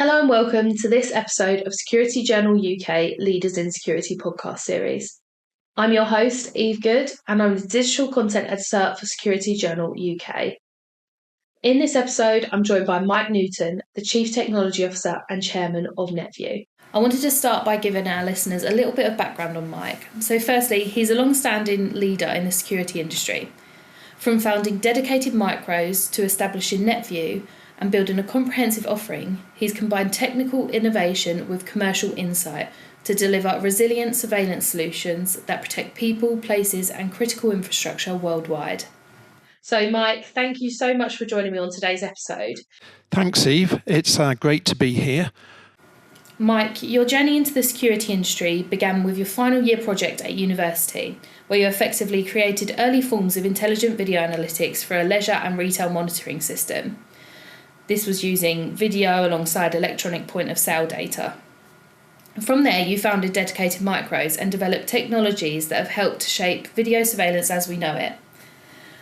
Hello and welcome to this episode of Security Journal UK Leaders in Security podcast series. I'm your host, Eve Goode, and I'm the digital content editor for Security Journal UK. In this episode, I'm joined by Mike Newton, the Chief Technology Officer and Chairman of NetVu. I wanted to start by giving our listeners a little bit of background on Mike. So firstly, he's a long-standing leader in the security industry. From founding Dedicated Micros to establishing NetVu and building a comprehensive offering, he's combined technical innovation with commercial insight to deliver resilient surveillance solutions that protect people, places and critical infrastructure worldwide. So Mike, thank you so much for joining me on today's episode. Thanks, Eve. It's great to be here. Mike, your journey into the security industry began with your final year project at university, where you effectively created early forms of intelligent video analytics for a leisure and retail monitoring system. This was using video alongside electronic point of sale data. From there, you founded Dedicated Micros and developed technologies that have helped to shape video surveillance as we know it.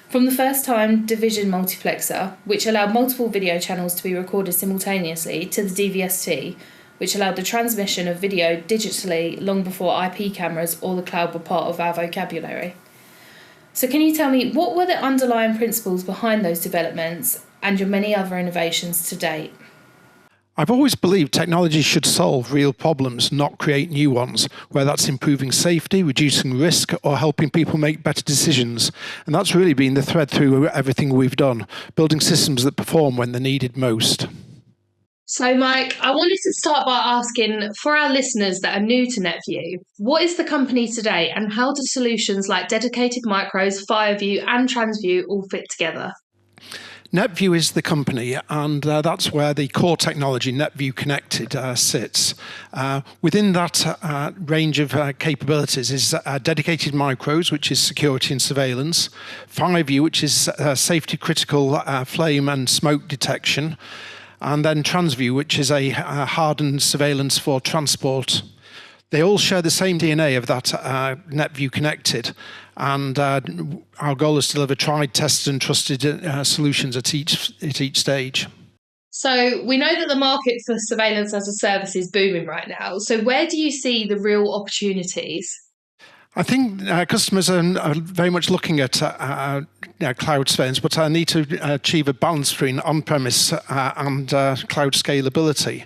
From the first time division multiplexer, which allowed multiple video channels to be recorded simultaneously, to the DVST, which allowed the transmission of video digitally long before IP cameras or the cloud were part of our vocabulary. So can you tell me, what were the underlying principles behind those developments and your many other innovations to date? I've always believed technology should solve real problems, not create new ones, whether that's improving safety, reducing risk, or helping people make better decisions. And that's really been the thread through everything we've done, building systems that perform when they're needed most. So Mike, I wanted to start by asking, for our listeners that are new to NetVu, what is the company today and how do solutions like Dedicated Micros, FireView and TransView all fit together? NetVu is the company, and that's where the core technology, NetVu Connected, sits. Within that range of capabilities is Dedicated Micros, which is security and surveillance, FireView, which is safety critical flame and smoke detection, and then TransView, which is a hardened surveillance for transport. They all share the same DNA of that NetVu Connected, and our goal is to deliver tried, tested and trusted solutions at each stage. So we know that the market for surveillance as a service is booming right now. So where do you see the real opportunities? I think customers are very much looking at cloud surveillance, but need to achieve a balance between on-premise and cloud scalability.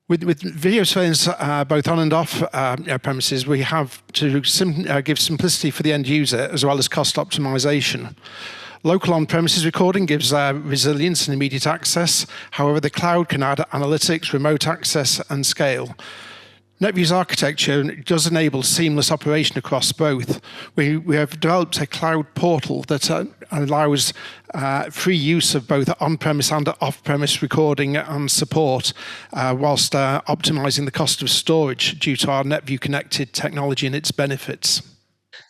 With video surveillance both on and off premises, we have to give simplicity for the end user as well as cost optimization. Local on-premises recording gives resilience and immediate access. However, the cloud can add analytics, remote access and scale. NetVu's architecture does enable seamless operation across both. We have developed a cloud portal that allows free use of both on-premise and off-premise recording and support, whilst optimizing the cost of storage due to our NetVu Connected technology and its benefits.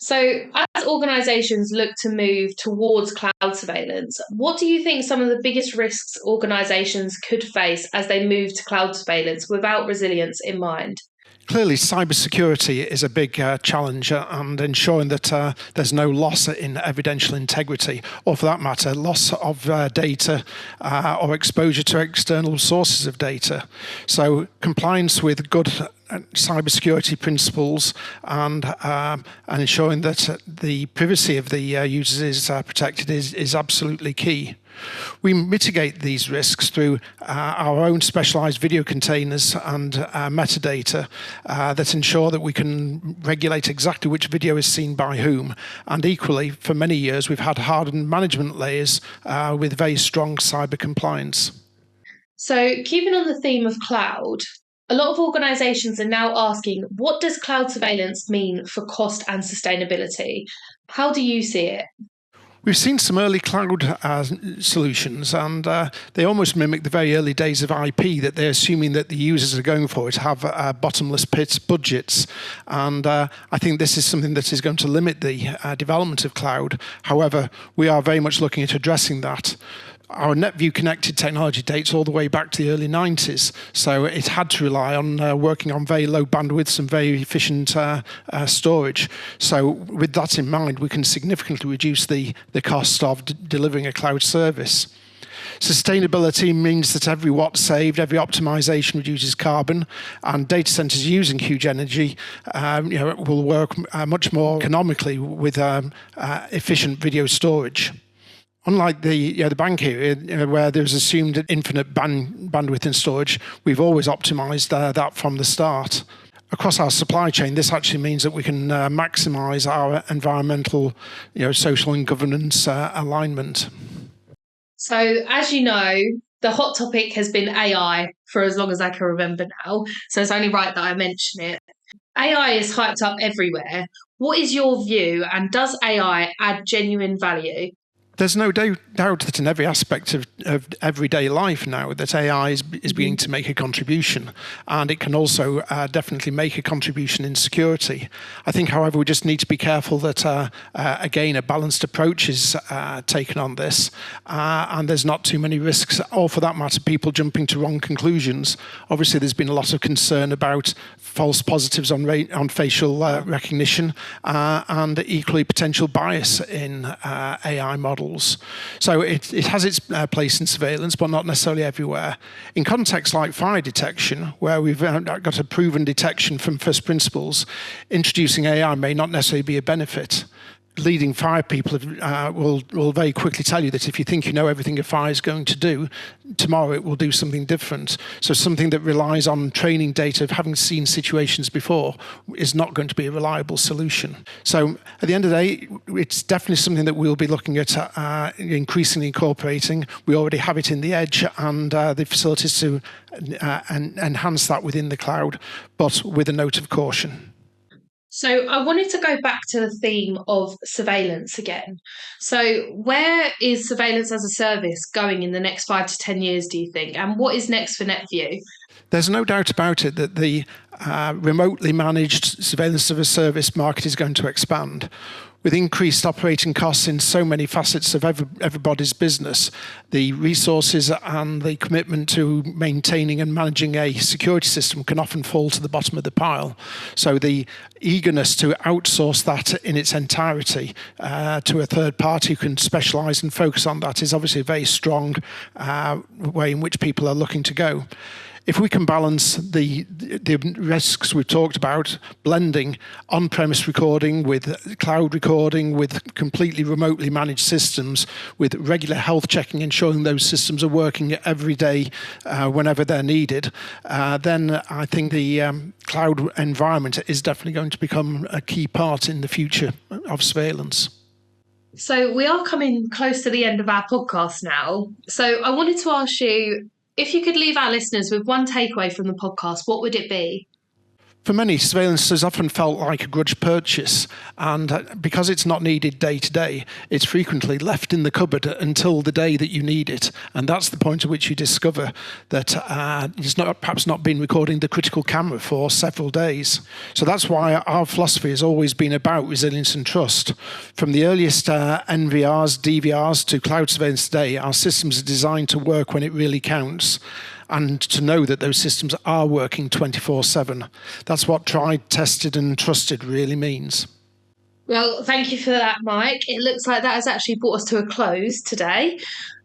So as organisations look to move towards cloud surveillance, what do you think some of the biggest risks organisations could face as they move to cloud surveillance without resilience in mind? Clearly, cybersecurity is a big challenge, and ensuring that there's no loss in evidential integrity, or for that matter, loss of data or exposure to external sources of data. So compliance with good cybersecurity principles and ensuring that the privacy of the users is protected is absolutely key. We mitigate these risks through our own specialized video containers and metadata that ensure that we can regulate exactly which video is seen by whom. And equally, for many years, we've had hardened management layers with very strong cyber compliance. So keeping on the theme of cloud, a lot of organisations are now asking, what does cloud surveillance mean for cost and sustainability? How do you see it? We've seen some early cloud solutions, and they almost mimic the very early days of IP, that they're assuming that the users are going for it have bottomless pit budgets. And I think this is something that is going to limit the development of cloud. However, we are very much looking at addressing that. Our NetVu Connected technology dates all the way back to the early 90s, so it had to rely on working on very low bandwidths and very efficient storage. So with that in mind, we can significantly reduce the cost of delivering a cloud service. Sustainability means that every watt saved, every optimization reduces carbon, and data centers using huge energy will work much more economically with efficient video storage. Unlike the bank area, where there's assumed infinite bandwidth in storage, we've always optimized that from the start. Across our supply chain, this actually means that we can maximize our environmental, social and governance alignment. So, as you know, the hot topic has been AI for as long as I can remember now. So it's only right that I mention it. AI is hyped up everywhere. What is your view, and does AI add genuine value? There's no doubt that in every aspect of everyday life now that AI is beginning to make a contribution, and it can also definitely make a contribution in security. I think, however, we just need to be careful that, again, a balanced approach is taken on this, and there's not too many risks, or for that matter, people jumping to wrong conclusions. Obviously, there's been a lot of concern about false positives on facial recognition and equally potential bias in AI models. So it has its place in surveillance, but not necessarily everywhere. In contexts like fire detection, where we've got a proven detection from first principles, introducing AI may not necessarily be a benefit. Leading fire people will very quickly tell you that if you think you know everything a fire is going to do, tomorrow it will do something different. So something that relies on training data of having seen situations before is not going to be a reliable solution. So at the end of the day, it's definitely something that we'll be looking at increasingly incorporating. We already have it in the edge and the facilities to enhance that within the cloud, but with a note of caution. So I wanted to go back to the theme of surveillance again. So where is surveillance as a service going in the next 5 to 10 years, do you think? And what is next for NetVu? There's no doubt about it that the remotely managed surveillance as a service market is going to expand. With increased operating costs in so many facets of everybody's business, the resources and the commitment to maintaining and managing a security system can often fall to the bottom of the pile. So the eagerness to outsource that in its entirety to a third party who can specialise and focus on that is obviously a very strong way in which people are looking to go. If we can balance the risks we've talked about, blending on-premise recording with cloud recording, with completely remotely managed systems, with regular health checking, ensuring those systems are working every day whenever they're needed, then I think the cloud environment is definitely going to become a key part in the future of surveillance. So we are coming close to the end of our podcast now. So I wanted to ask you, if you could leave our listeners with one takeaway from the podcast, what would it be? For many, surveillance has often felt like a grudge purchase, and because it's not needed day to day, it's frequently left in the cupboard until the day that you need it, and that's the point at which you discover that it's perhaps not been recording the critical camera for several days. So that's why our philosophy has always been about resilience and trust. From the earliest NVRs, DVRs to cloud surveillance today, our systems are designed to work when it really counts, and to know that those systems are working 24/7. That's what tried, tested and trusted really means. Well, thank you for that, Mike. It looks like that has actually brought us to a close today.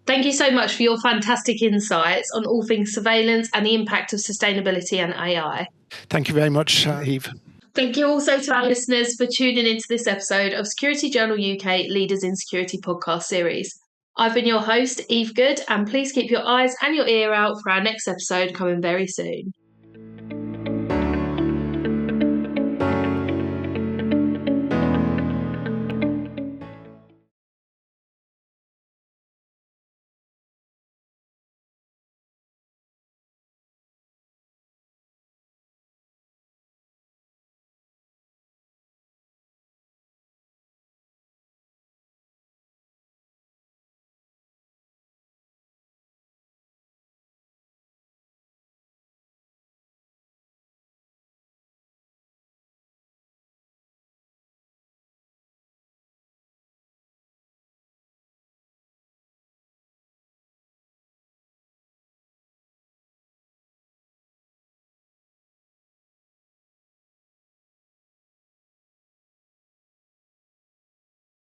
Thank you so much for your fantastic insights on all things surveillance and the impact of sustainability and AI. Thank you very much, Eve. Thank you also to our listeners for tuning into this episode of Security Journal UK Leaders in Security podcast series. I've been your host, Eve Goode, and please keep your eyes and your ear out for our next episode coming very soon.